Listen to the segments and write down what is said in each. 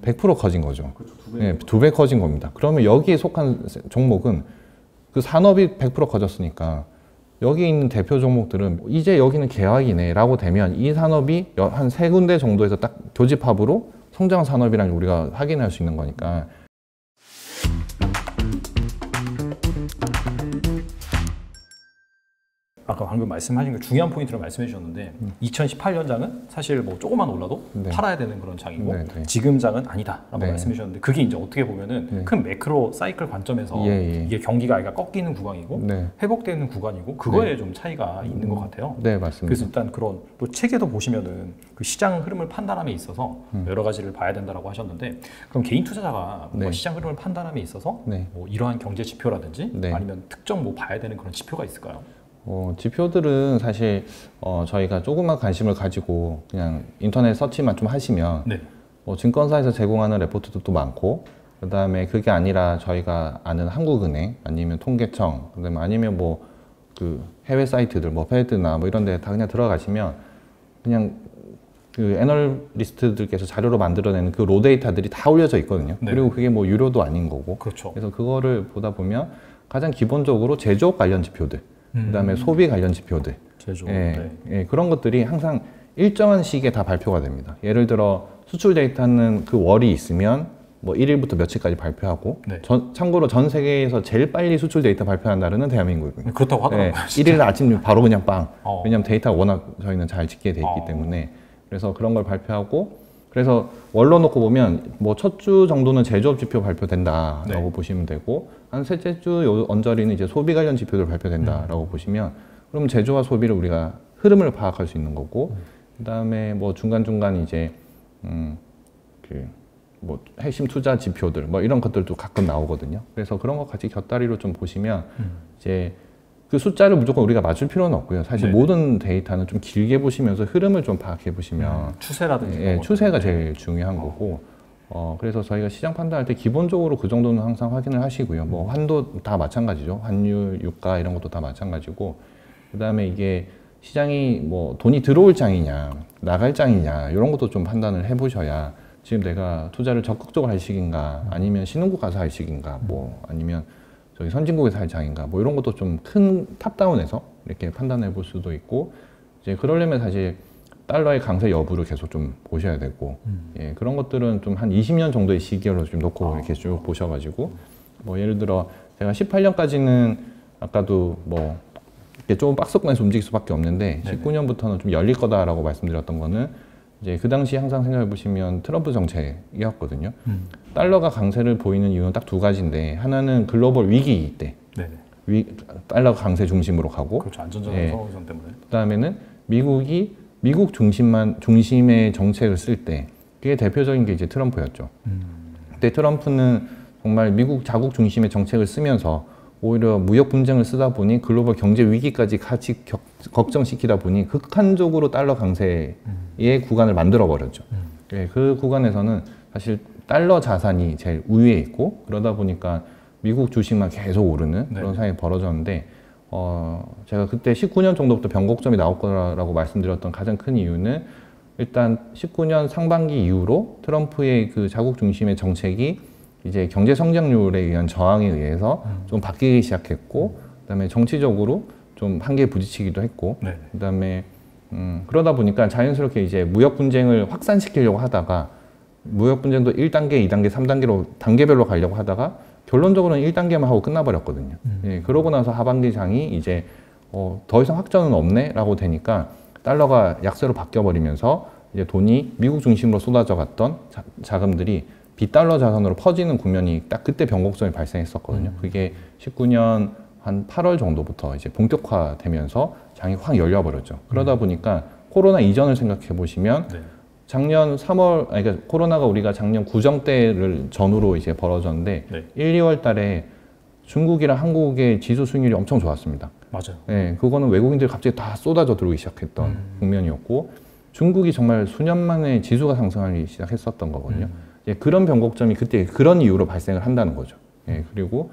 100% 커진 거죠. 그렇죠. 두 배. 네, 2배 커진 겁니다. 그러면 여기에 속한 종목은 그 산업이 100% 커졌으니까 여기 있는 대표 종목들은 이제 여기는 개화기네 라고 되면 이 산업이 한 3군데 정도에서 딱 교집합으로 성장 산업이라는 우리가 확인할 수 있는 거니까. 아까 방금 말씀하신 그 중요한 포인트를 말씀해 주셨는데 2018년장은 사실 뭐 조금만 올라도 네. 팔아야 되는 그런 장이고 네, 네. 지금 장은 아니다라고 네. 말씀해 주셨는데 그게 이제 어떻게 보면은 네. 큰 매크로 사이클 관점에서 예. 이게 경기가 약간 꺾이는 구간이고 네. 회복되는 구간이고 그거에 좀 차이가 있는 것 같아요. 네, 맞습니다. 그래서 일단 그런 또 책에도 보시면은 그 시장 흐름을 판단함에 있어서 여러 가지를 봐야 된다라고 하셨는데 그럼 개인 투자자가 뭔가 네. 시장 흐름을 판단함에 있어서 네. 뭐 이러한 경제 지표라든지 네. 아니면 특정 뭐 봐야 되는 그런 지표가 있을까요? 지표들은 사실 저희가 조금만 관심을 가지고 그냥 인터넷 서치만 좀 하시면 네. 증권사에서 제공하는 레포트도 많고 그 다음에 그게 아니라 저희가 아는 한국은행 아니면 통계청 그다음에 아니면 뭐 그 해외 사이트들 뭐 페드나 뭐 이런 데 다 그냥 들어가시면 그냥 그 애널리스트들께서 자료로 만들어내는 그 로 데이터들이 다 올려져 있거든요. 네. 그리고 그게 뭐 유료도 아닌 거고. 그렇죠. 그래서 그거를 보다 보면 가장 기본적으로 제조업 관련 지표들 그다음에 소비 관련 지표들 제조. 예, 네. 예, 그런 것들이 항상 일정한 시기에 다 발표가 됩니다. 예를 들어 수출 데이터는 그 월이 있으면 뭐 1일부터 며칠까지 발표하고 네. 참고로 전 세계에서 제일 빨리 수출 데이터 발표하는 나라는 대한민국입니다. 그렇다고 하더라고요. 1일 아침 바로 그냥 빵. 어. 왜냐하면 데이터가 워낙 저희는 잘 집계 돼 있기 때문에 그래서 그런 걸 발표하고 그래서 월로 놓고 보면 뭐 첫 주 정도는 제조업 지표 발표된다라고 네. 보시면 보시면 되고 한 셋째 주 언저리는 이제 소비 관련 지표들 발표된다라고 보시면 그럼 제조와 소비를 우리가 흐름을 파악할 수 있는 거고 그다음에 뭐 중간중간 이제 뭐 핵심 투자 지표들 뭐 이런 것들도 가끔 나오거든요. 그래서 그런 것 같이 곁다리로 좀 보시면 이제 그 숫자를 무조건 우리가 맞출 필요는 없고요. 사실 네네. 모든 데이터는 좀 길게 보시면서 흐름을 좀 파악해 보시면 추세라든지 예, 그런 추세가 것들. 제일 중요한 거고 그래서 저희가 시장 판단할 때 기본적으로 그 정도는 항상 확인을 하시고요. 뭐 환도 다 마찬가지죠. 환율, 유가 이런 것도 다 마찬가지고 그다음에 이게 시장이 뭐 돈이 들어올 장이냐 나갈 장이냐 이런 것도 좀 판단을 해보셔야 지금 내가 투자를 적극적으로 할 시기인가 아니면 신흥국 가서 할 시기인가 뭐 아니면 저기 선진국에서 할 장인가 뭐 이런 것도 좀 큰 탑다운해서 이렇게 판단해 볼 수도 있고 이제 그러려면 사실 달러의 강세 여부를 계속 좀 보셔야 되고 예, 그런 것들은 좀 한 20년 정도의 시기로 좀 놓고 이렇게 쭉 보셔가지고 뭐 예를 들어 제가 18년까지는 아까도 뭐 이렇게 조금 박스권에서 움직일 수밖에 없는데 네네. 19년부터는 좀 열릴 거다라고 말씀드렸던 거는 이제 그 당시 항상 생각해 보시면 트럼프 정책이었거든요. 달러가 강세를 보이는 이유는 딱 두 가지인데 하나는 글로벌 위기 때 네네. 달러가 강세 중심으로 가고 그렇죠. 안전자산 예. 상황 때문에. 그다음에는 미국 중심의 정책을 쓸 때 그게 대표적인 게 이제 트럼프였죠. 그때 트럼프는 정말 미국 자국 중심의 정책을 쓰면서 오히려 무역 분쟁을 쓰다 보니 글로벌 경제 위기까지 같이 걱정시키다 보니 극한적으로 달러 강세의 구간을 만들어 버렸죠. 예, 그 구간에서는 사실 달러 자산이 제일 우위에 있고 그러다 보니까 미국 주식만 계속 오르는 그런 상황이 벌어졌는데 제가 그때 19년 정도부터 변곡점이 나올 거라고 말씀드렸던 가장 큰 이유는 일단 19년 상반기 이후로 트럼프의 그 자국 중심의 정책이 이제 경제 성장률에 의한 저항에 의해서 좀 바뀌기 시작했고 그다음에 정치적으로 좀 한계에 부딪히기도 했고 네. 그다음에 그러다 보니까 자연스럽게 이제 무역 분쟁을 확산시키려고 하다가 무역 분쟁도 1단계, 2단계, 3단계로 단계별로 가려고 하다가 결론적으로는 1단계만 하고 끝나버렸거든요. 예, 그러고 나서 하반기 장이 이제 더 이상 확전은 없네 라고 되니까 달러가 약세로 바뀌어버리면서 이제 돈이 미국 중심으로 쏟아져 갔던 자금들이 비달러 자산으로 퍼지는 국면이 딱 그때 변곡점이 발생했었거든요. 그게 19년 한 8월 정도부터 이제 본격화되면서 장이 확 열려버렸죠. 그러다 보니까 코로나 이전을 생각해 보시면 네. 작년 3월, 그러니까 코로나가 우리가 작년 구정 때를 전후로 이제 벌어졌는데 네. 1, 2월 달에 중국이랑 한국의 지수 수익률이 엄청 좋았습니다. 맞아요. 네, 그거는 외국인들이 갑자기 다 쏟아져 들어오기 시작했던 국면이었고 중국이 정말 수년 만에 지수가 상승하기 시작했었던 거거든요. 예, 그런 변곡점이 그때 그런 이유로 발생을 한다는 거죠. 예, 그리고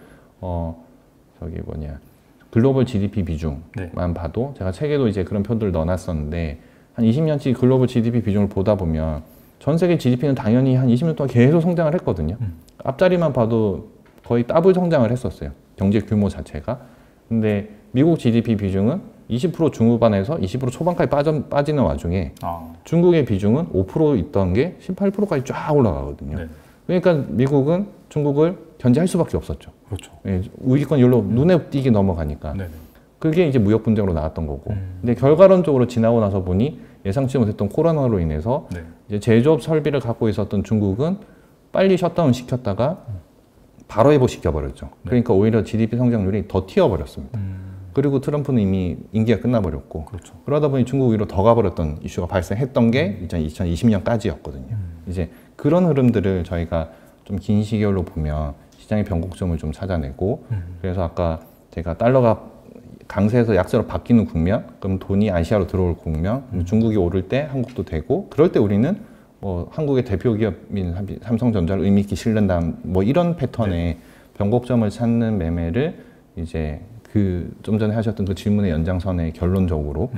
글로벌 GDP 비중만 네. 봐도 제가 책에도 이제 그런 표들을 넣어놨었는데 한 20년치 글로벌 GDP 비중을 보다 보면 전 세계 GDP는 당연히 한 20년 동안 계속 성장을 했거든요. 앞자리만 봐도 거의 더블 성장을 했었어요. 경제 규모 자체가. 근데 미국 GDP 비중은 20% 중후반에서 20% 초반까지 빠지는 와중에 중국의 비중은 5% 있던 게 18%까지 쫙 올라가거든요. 네. 그러니까 미국은 중국을 견제할 수밖에 없었죠. 그렇죠. 예, 우위권 열로 눈에 띄게 넘어가니까. 네네. 그게 이제 무역 분쟁으로 나왔던 거고. 근데 결과론적으로 지나고 나서 보니 예상치 못했던 코로나로 인해서 네. 이제 제조업 설비를 갖고 있었던 중국은 빨리 셧다운 시켰다가 바로 회복시켜 버렸죠. 그러니까 오히려 GDP 성장률이 더 튀어버렸습니다. 그리고 트럼프는 이미 임기가 끝나버렸고, 그렇죠. 그러다 보니 중국 위로 더 가버렸던 이슈가 발생했던 게 2020년까지였거든요. 이제 그런 흐름들을 저희가 좀 긴 시기열로 보면 시장의 변곡점을 좀 찾아내고, 그래서 아까 제가 달러가 강세에서 약세로 바뀌는 국면, 그럼 돈이 아시아로 들어올 국면, 중국이 오를 때 한국도 되고, 그럴 때 우리는 뭐 한국의 대표 기업인 삼성전자를 의미 있게 실른다, 뭐 이런 패턴의 변곡점을 찾는 매매를 이제 그 좀 전에 하셨던 그 질문의 연장선에 결론적으로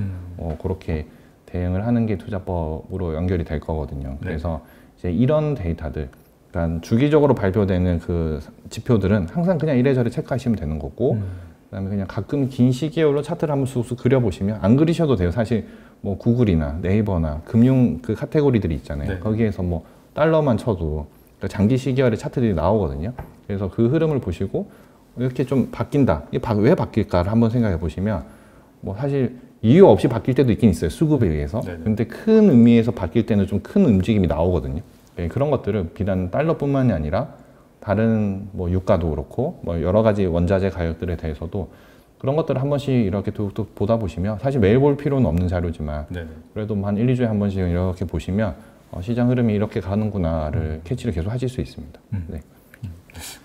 그렇게 대응을 하는 게 투자법으로 연결이 될 거거든요. 그래서 이제 이런 데이터들, 그러니까 주기적으로 발표되는 그 지표들은 항상 그냥 이래저래 체크하시면 되는 거고, 그다음에 그냥 가끔 긴 시기열로 차트를 한번 쑥쑥 그려보시면, 안 그리셔도 돼요. 사실 뭐 구글이나 네이버나 금융 그 카테고리들이 있잖아요. 네. 거기에서 뭐 달러만 쳐도 그러니까 장기 시기열의 차트들이 나오거든요. 그래서 그 흐름을 보시고 이렇게 좀 바뀐다. 이게 왜 바뀔까를 한번 생각해 보시면, 뭐 사실 이유 없이 바뀔 때도 있긴 있어요. 수급에 의해서. 네네. 근데 큰 의미에서 바뀔 때는 좀 큰 움직임이 나오거든요. 네, 그런 것들을 비단 달러뿐만이 아니라 다른 뭐 유가도 그렇고 뭐 여러 가지 원자재 가격들에 대해서도 그런 것들을 한 번씩 이렇게 툭툭 보다 보시면, 사실 매일 볼 필요는 없는 자료지만 네네. 그래도 한 1, 2주에 한 번씩 이렇게 보시면 시장 흐름이 이렇게 가는구나를 캐치를 계속 하실 수 있습니다. 네.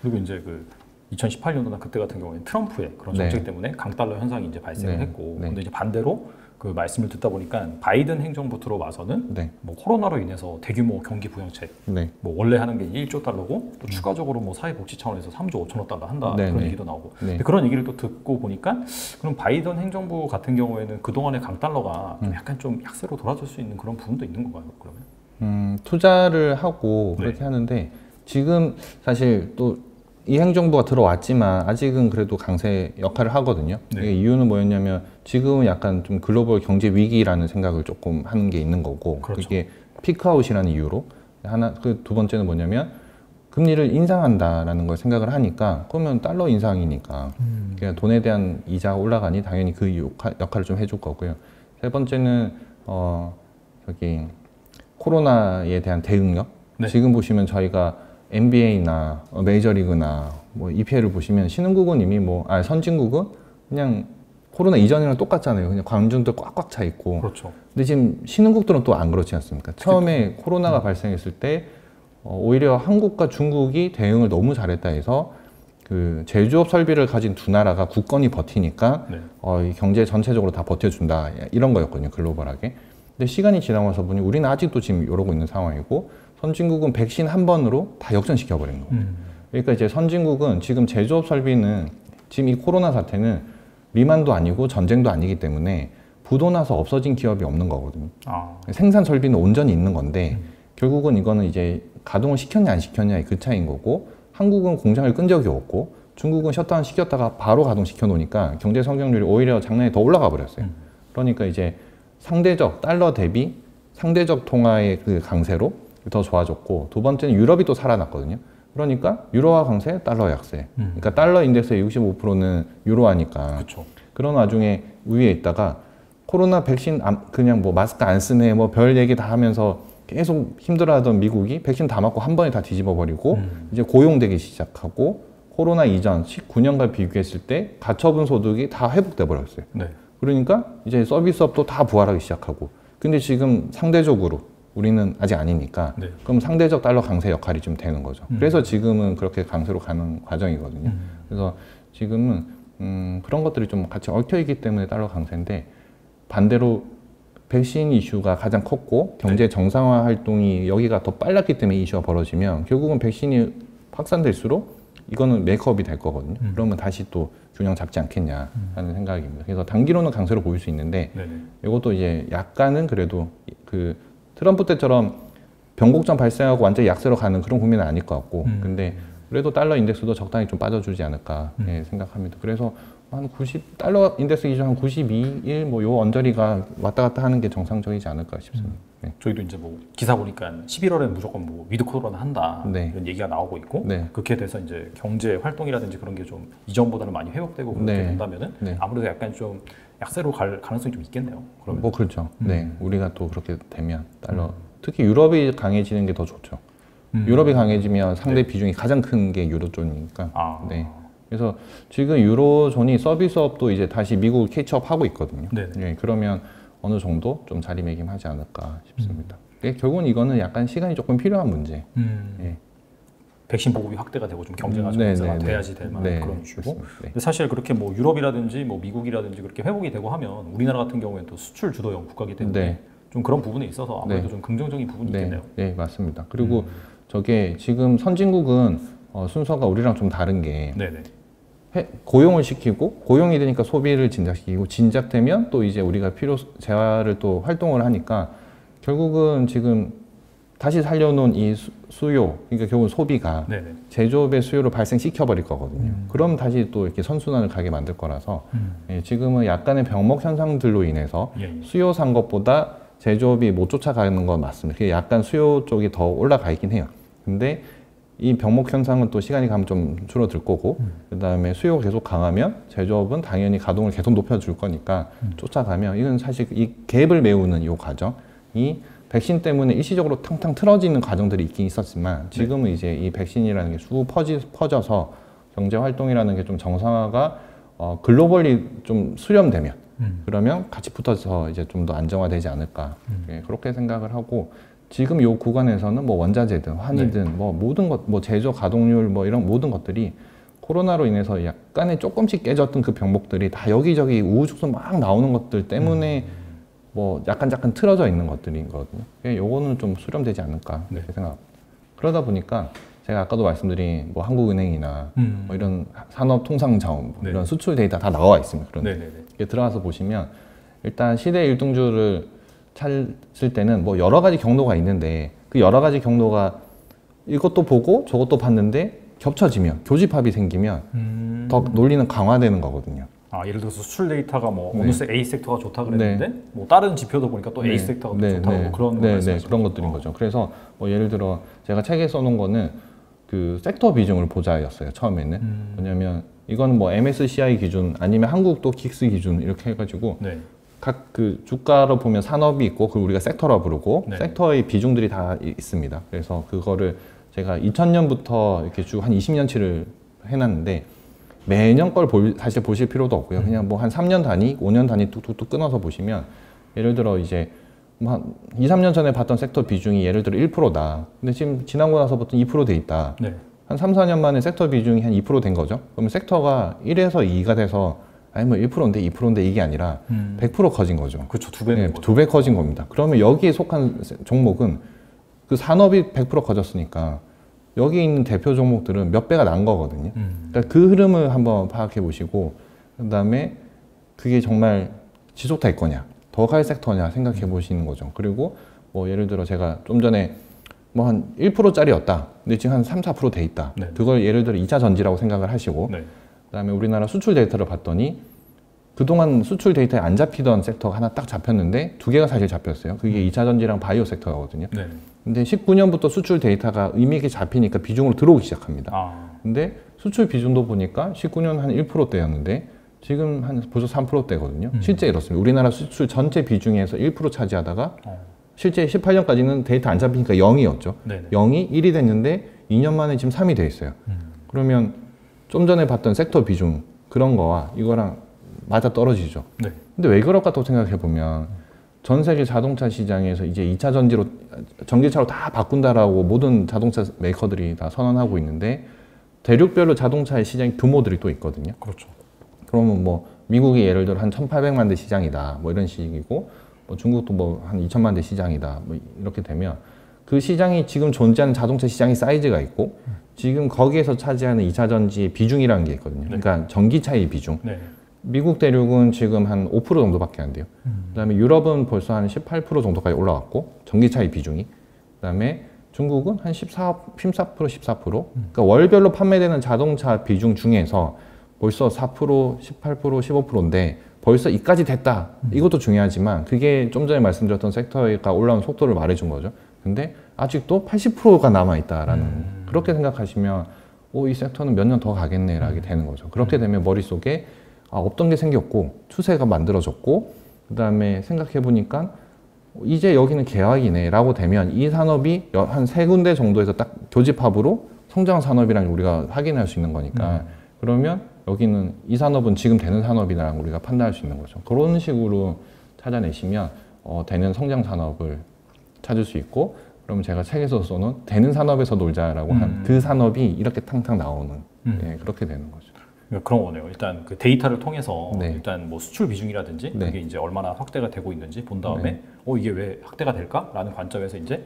그리고 이제 그 2018년도나 그때 같은 경우에는 트럼프의 그런 네. 정책 때문에 강달러 현상이 이제 발생을 네. 했고, 네. 근데 이제 반대로 그 말씀을 듣다 보니까 바이든 행정부 들어와서는 네. 뭐 코로나로 인해서 대규모 경기 부양책, 네. 뭐 원래 하는 게 1조 달러고 또 추가적으로 뭐 사회복지 차원에서 3조 5천억 달러 한다, 네, 그런 네. 얘기도 나오고. 네. 근데 그런 얘기를 또 듣고 보니까 그럼 바이든 행정부 같은 경우에는 그동안의 강달러가 좀 약간 좀 약세로 돌아줄 수 있는 그런 부분도 있는 건가요, 그러면? 투자를 하고 네. 그렇게 하는데, 지금 사실 또 이 행정부가 들어왔지만 아직은 그래도 강세 역할을 하거든요. 네. 이게 이유는 뭐였냐면, 지금은 약간 좀 글로벌 경제 위기라는 생각을 조금 하는 게 있는 거고, 그렇죠. 그게 피크아웃이라는 이유로 하나, 그 두 번째는 뭐냐면 금리를 인상한다라는 걸 생각을 하니까, 그러면 달러 인상이니까 그냥 돈에 대한 이자가 올라가니 당연히 그 역할을 좀 해줄 거고요. 세 번째는 저기 코로나에 대한 대응력. 네. 지금 보시면 저희가 NBA나 메이저리그나 뭐 EPL을 보시면 신흥국은 이미 선진국은 그냥 코로나 이전이랑 똑같잖아요. 그냥 관중들 꽉꽉 차 있고. 그렇죠. 근데 지금 신흥국들은 또 안 그렇지 않습니까? 처음에 코로나가 발생했을 때 오히려 한국과 중국이 대응을 너무 잘했다 해서 그 제조업 설비를 가진 두 나라가 굳건히 버티니까 네. 이 경제 전체적으로 다 버텨준다, 이런 거였거든요, 글로벌하게. 근데 시간이 지나고 보니 우리는 아직도 지금 이러고 있는 상황이고, 선진국은 백신 한 번으로 다 역전시켜버린 거예요. 그러니까 이제 선진국은 지금 제조업 설비는, 지금 이 코로나 사태는 리만도 아니고 전쟁도 아니기 때문에 부도 나서 없어진 기업이 없는 거거든요. 생산 설비는 온전히 있는 건데, 결국은 이거는 이제 가동을 시켰냐 안 시켰냐의 그 차이인 거고, 한국은 공장을 끈 적이 없고 중국은 셧다운 시켰다가 바로 가동시켜 놓으니까 경제 성장률이 오히려 작년에 더 올라가 버렸어요. 그러니까 이제 상대적 달러 대비 상대적 통화의 그 강세로 더 좋아졌고, 두 번째는 유럽이 또 살아났거든요. 그러니까 유로화 강세, 달러 약세. 그러니까 달러 인덱스의 65%는 유로화니까. 그렇죠. 그런 와중에 위에 있다가 코로나 백신 그냥 뭐 마스크 안 쓰네 뭐 별 얘기 다 하면서 계속 힘들어하던 미국이 백신 다 맞고 한 번에 다 뒤집어 버리고 이제 고용되기 시작하고, 코로나 이전 19년과 비교했을 때 가처분 소득이 다 회복돼 버렸어요. 네. 그러니까 이제 서비스업도 다 부활하기 시작하고. 근데 지금 상대적으로 우리는 아직 아니니까, 네. 그럼 상대적 달러 강세 역할이 좀 되는 거죠. 그래서 지금은 그렇게 강세로 가는 과정이거든요. 그래서 지금은 그런 것들이 좀 같이 얽혀 있기 때문에 달러 강세인데, 반대로 백신 이슈가 가장 컸고 경제 정상화 활동이 여기가 더 빨랐기 때문에 이슈가 벌어지면 결국은 백신이 확산될수록 이거는 메이크업이 될 거거든요. 그러면 다시 또 균형 잡지 않겠냐 하는 생각입니다. 그래서 단기로는 강세로 보일 수 있는데, 네네. 이것도 이제 약간은 그래도 그 트럼프 때처럼 변곡점 발생하고 완전히 약세로 가는 그런 국면은 아닐 것 같고 근데 그래도 달러 인덱스도 적당히 좀 빠져주지 않을까 예, 생각합니다. 그래서 한 90, 달러 인덱스 기준 한 92일 뭐 요 언저리가 왔다 갔다 하는 게 정상적이지 않을까 싶습니다. 네. 저희도 이제 뭐 기사 보니까 11월에 무조건 뭐 위드 코로나 한다 네. 이런 얘기가 나오고 있고 네. 그렇게 돼서 이제 경제 활동이라든지 그런 게 좀 이전보다는 많이 회복되고 그렇게 네. 된다면은 네. 아무래도 약간 좀 약세로 갈 가능성이 좀 있겠네요. 그러면 뭐 그렇죠. 네, 우리가 또 그렇게 되면 달러 특히 유럽이 강해지는 게 더 좋죠. 유럽이 강해지면 상대 네. 비중이 가장 큰 게 유로존이니까. 아. 네. 그래서 지금 유로존이 서비스업도 이제 다시 미국을 캐치업 하고 있거든요. 네네. 예, 그러면 어느 정도 좀 자리매김하지 않을까 싶습니다. 결국은 이거는 약간 시간이 조금 필요한 문제. 예. 백신 보급이 확대가 되고 좀 경제가 좀 네, 활성화가 네, 돼야지 될 만한 네, 그런 이슈고 그렇습니다. 네. 근데 사실 그렇게 뭐 유럽이라든지 뭐 미국이라든지 그렇게 회복이 되고 하면 우리나라 같은 경우에는 또 수출 주도형 국가이기 때문에 네. 좀 그런 부분에 있어서 아무래도 네. 좀 긍정적인 부분이 네, 있겠네요. 네, 맞습니다. 그리고 저게 지금 선진국은 순서가 우리랑 좀 다른 게 네네. 고용을 시키고 고용이 되니까 소비를 진작시키고 진작되면 또 이제 우리가 필요 재화를 또 활동을 하니까 결국은 지금 다시 살려놓은 이 수요 그러니까 결국 소비가 네네. 제조업의 수요를 발생시켜 버릴 거거든요. 그럼 다시 또 이렇게 선순환을 가게 만들 거라서 예, 지금은 약간의 병목 현상들로 인해서 예, 예. 수요 산 것보다 제조업이 못 쫓아가는 건 맞습니다. 그게 약간 수요 쪽이 더 올라가 있긴 해요. 근데 이 병목 현상은 또 시간이 가면 좀 줄어들 거고 그다음에 수요가 계속 강하면 제조업은 당연히 가동을 계속 높여줄 거니까 쫓아가면 이건 사실 이 갭을 메우는 이 과정이 백신 때문에 일시적으로 탕탕 틀어지는 과정들이 있긴 있었지만 지금은 이제 이 백신이라는 게 쭉 퍼져서 경제 활동이라는 게 좀 정상화가 글로벌리 좀 수렴되면 그러면 같이 붙어서 이제 좀 더 안정화되지 않을까 예, 그렇게 생각을 하고 지금 이 구간에서는 뭐 원자재든 환이든 뭐 모든 것, 뭐 제조 가동률 뭐 이런 모든 것들이 코로나로 인해서 약간의 조금씩 깨졌던 그 병목들이 다 여기저기 우후죽순 막 나오는 것들 때문에 뭐 약간 틀어져 있는 것들인 거거든요. 요거는 좀 수렴되지 않을까 이렇게 생각합니다. 그러다 보니까 제가 아까도 말씀드린 뭐 한국은행이나 뭐 이런 산업통상자원 네. 이런 수출 데이터 다 나와 있습니다. 그런데 네네네. 이게 들어가서 보시면 일단 시대 일등주를 찾을 때는 뭐 여러 가지 경로가 있는데 그 여러 가지 경로가 이것도 보고 저것도 봤는데 겹쳐지면 교집합이 생기면 더 논리는 강화되는 거거든요. 아, 예를 들어서 수출 데이터가 뭐 네. 어느 A 섹터가 좋다 그랬는데 뭐 다른 지표도 보니까 또 A 섹터가 또 좋다고 뭐 그런 거 말씀하시는 그런 거죠? 것들인 거죠. 그래서 뭐 예를 들어 제가 책에 써놓은 거는 그 섹터 비중을 보자였어요. 처음에는 뭐냐면 이거는 뭐 MSCI 기준 아니면 한국도 긱스 기준 이렇게 해가지고 네. 각 그 주가로 보면 산업이 있고 그걸 우리가 섹터라 부르고 네. 섹터의 비중들이 다 있습니다. 그래서 그거를 제가 2000년부터 이렇게 쭉 한 20년치를 해놨는데 매년 걸 사실 보실 필요도 없고요. 그냥 뭐 한 3년 단위, 5년 단위 뚝뚝뚝 끊어서 보시면 예를 들어 이제 뭐 한 2, 3년 전에 봤던 섹터 비중이 예를 들어 1%다. 근데 지금 지나고 나서부터 2% 돼 있다. 네. 한 3, 4년 만에 섹터 비중이 한 2% 된 거죠. 그러면 섹터가 1에서 2가 돼서 아니 뭐 1%인데 2%인데 이게 아니라 100% 커진 거죠. 그렇죠. 두 배는 네, 거죠. 2배 커진 겁니다. 그러면 여기에 속한 종목은 그 산업이 100% 커졌으니까 여기 있는 대표 종목들은 몇 배가 난 거거든요. 그러니까 그 흐름을 한번 파악해 보시고 그다음에 그게 정말 지속될 거냐, 더 갈 섹터냐 생각해 보시는 거죠. 그리고 뭐 예를 들어 제가 좀 전에 뭐 한 1%짜리였다. 근데 지금 한 3, 4% 돼 있다. 네. 그걸 예를 들어 2차 전지라고 생각을 하시고 네. 그다음에 우리나라 수출 데이터를 봤더니 그동안 수출 데이터에 안 잡히던 섹터가 하나 딱 잡혔는데 두 개가 사실 잡혔어요. 그게 2차 전지랑 바이오 섹터거든요. 네. 근데 19년부터 수출 데이터가 의미 있게 잡히니까 비중으로 들어오기 시작합니다. 아. 근데 수출 비중도 보니까 19년 한 1%대였는데 지금 한 벌써 3%대거든요. 실제 이렇습니다. 우리나라 수출 전체 비중에서 1% 차지하다가 실제 18년까지는 데이터 안 잡히니까 0이었죠. 네네. 0이 1이 됐는데 2년 만에 지금 3이 돼 있어요. 그러면 좀 전에 봤던 섹터 비중 그런 거와 이거랑 맞아 떨어지죠. 네. 근데 왜 그럴까 또 생각해 보면 전 세계 자동차 시장에서 이제 2차 전지로 전기차로 다 바꾼다라고 모든 자동차 메이커들이 다 선언하고 있는데 대륙별로 자동차의 시장 규모들이 또 있거든요. 그렇죠. 그러면 뭐 미국이 예를 들어 한 1,800만 대 시장이다. 뭐 이런 식이고 뭐 중국도 뭐 한 2,000만 대 시장이다. 뭐 이렇게 되면 그 시장이 지금 존재하는 자동차 시장의 사이즈가 있고 지금 거기에서 차지하는 2차 전지의 비중이라는 게 있거든요. 그러니까 전기차의 비중. 네. 미국 대륙은 지금 한 5% 정도밖에 안 돼요. 그다음에 유럽은 벌써 한 18% 정도까지 올라갔고 전기차의 비중이. 그다음에 중국은 한 14%, 14%. 그러니까 월별로 판매되는 자동차 비중 중에서 벌써 4%, 18%, 15%인데 벌써 이까지 됐다. 이것도 중요하지만 그게 좀 전에 말씀드렸던 섹터가 올라온 속도를 말해준 거죠. 근데 아직도 80%가 남아있다라는 그렇게 생각하시면 이 섹터는 몇 년 더 가겠네라게 되는 거죠. 그렇게 되면 머릿속에 없던 게 생겼고 추세가 만들어졌고 그다음에 생각해보니까 이제 여기는 개화기네 라고 되면 이 산업이 한 세 군데 정도에서 딱 교집합으로 성장 산업이랑 우리가 확인할 수 있는 거니까 그러면 여기는 이 산업은 지금 되는 산업이라고 우리가 판단할 수 있는 거죠. 그런 식으로 찾아내시면 되는 성장 산업을 찾을 수 있고 그러면 제가 책에서 써놓은 되는 산업에서 놀자라고 한 그 산업이 이렇게 탕탕 나오는 예, 그렇게 되는 거죠. 그러니까 그런 거네요. 일단 그 데이터를 통해서 네. 일단 뭐 수출 비중이라든지 네. 그게 이제 얼마나 확대가 되고 있는지 본 다음에 네. 이게 왜 확대가 될까라는 관점에서 이제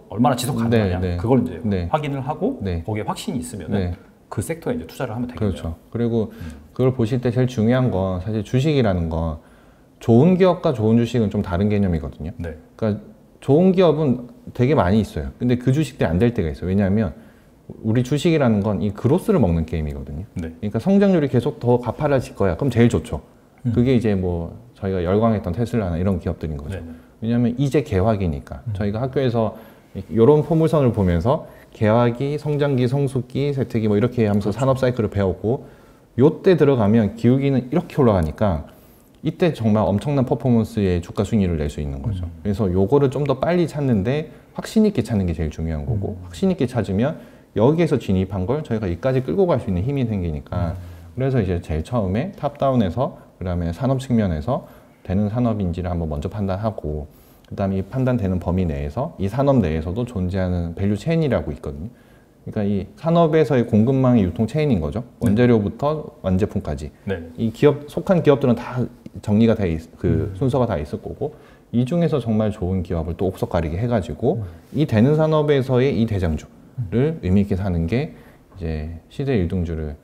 얼마나 지속 네, 가능하냐 네. 그걸 이제 네. 확인을 하고 네. 거기에 확신이 있으면 네. 그 섹터에 이제 투자를 하면 되겠네요. 그렇죠. 그리고 그걸 보실 때 제일 중요한 건 사실 주식이라는 건 좋은 기업과 좋은 주식은 좀 다른 개념이거든요. 네. 그러니까 좋은 기업은 되게 많이 있어요. 근데 그 주식들이 안 될 때가 있어요. 왜냐하면 우리 주식이라는 건 이 그로스를 먹는 게임이거든요. 네. 그러니까 성장률이 계속 더 가파라질 거야. 그럼 제일 좋죠. 그게 이제 뭐 저희가 열광했던 테슬라나 이런 기업들인 거죠. 네. 왜냐하면 이제 개화기니까. 저희가 학교에서 이런 포물선을 보면서 개화기, 성장기, 성숙기, 쇠퇴기 뭐 이렇게 하면서 그렇죠. 산업 사이클을 배웠고 요때 들어가면 기울기는 이렇게 올라가니까 이때 정말 엄청난 퍼포먼스의 주가 수익률을 낼 수 있는 거죠. 그래서 요거를 좀 더 빨리 찾는데 확신 있게 찾는 게 제일 중요한 거고 확신 있게 찾으면 여기에서 진입한 걸 저희가 여기까지 끌고 갈 수 있는 힘이 생기니까 그래서 이제 제일 처음에 탑다운에서 그다음에 산업 측면에서 되는 산업인지를 한번 먼저 판단하고 그다음에 이 판단되는 범위 내에서 이 산업 내에서도 존재하는 밸류 체인이라고 있거든요. 그러니까 이 산업에서의 공급망의 유통 체인인 거죠. 원재료부터 완제품까지. 네. 이 기업 속한 기업들은 다 정리가 돼 순서가 다 있을 거고 이 중에서 정말 좋은 기업을 또 옥석 가리게 해가지고 이 되는 산업에서의 이 대장주를 의미 있게 사는 게 이제 시대 일등주를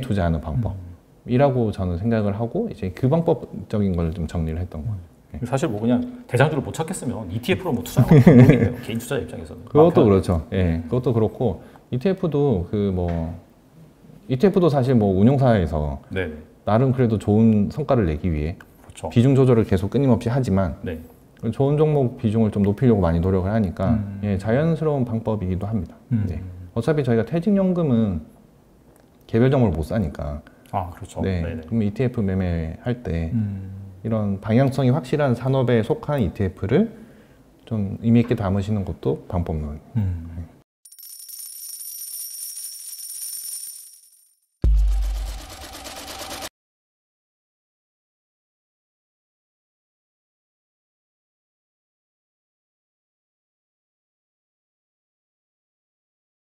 투자하는 방법이라고 저는 생각을 하고 이제 그 방법적인 걸 좀 정리를 했던 거예요. 사실 뭐 그냥 대장주를 못 찾겠으면 ETF로 뭐 투자하는 건 모르겠네요. 개인 투자 입장에서는. 그것도 그렇죠. 예, 그것도 그렇고 ETF도 ETF도 사실 뭐 운용사에서 네. 나름 그래도 좋은 성과를 내기 위해 그렇죠. 비중 조절을 계속 끊임없이 하지만 네. 좋은 종목 비중을 좀 높이려고 많이 노력을 하니까 예, 자연스러운 방법이기도 합니다. 네. 어차피 저희가 퇴직연금은 개별 종목을 못 사니까 아, 그렇죠. 네. 네네. 그럼 ETF 매매할 때 이런 방향성이 확실한 산업에 속한 ETF를 좀 의미 있게 담으시는 것도 방법론.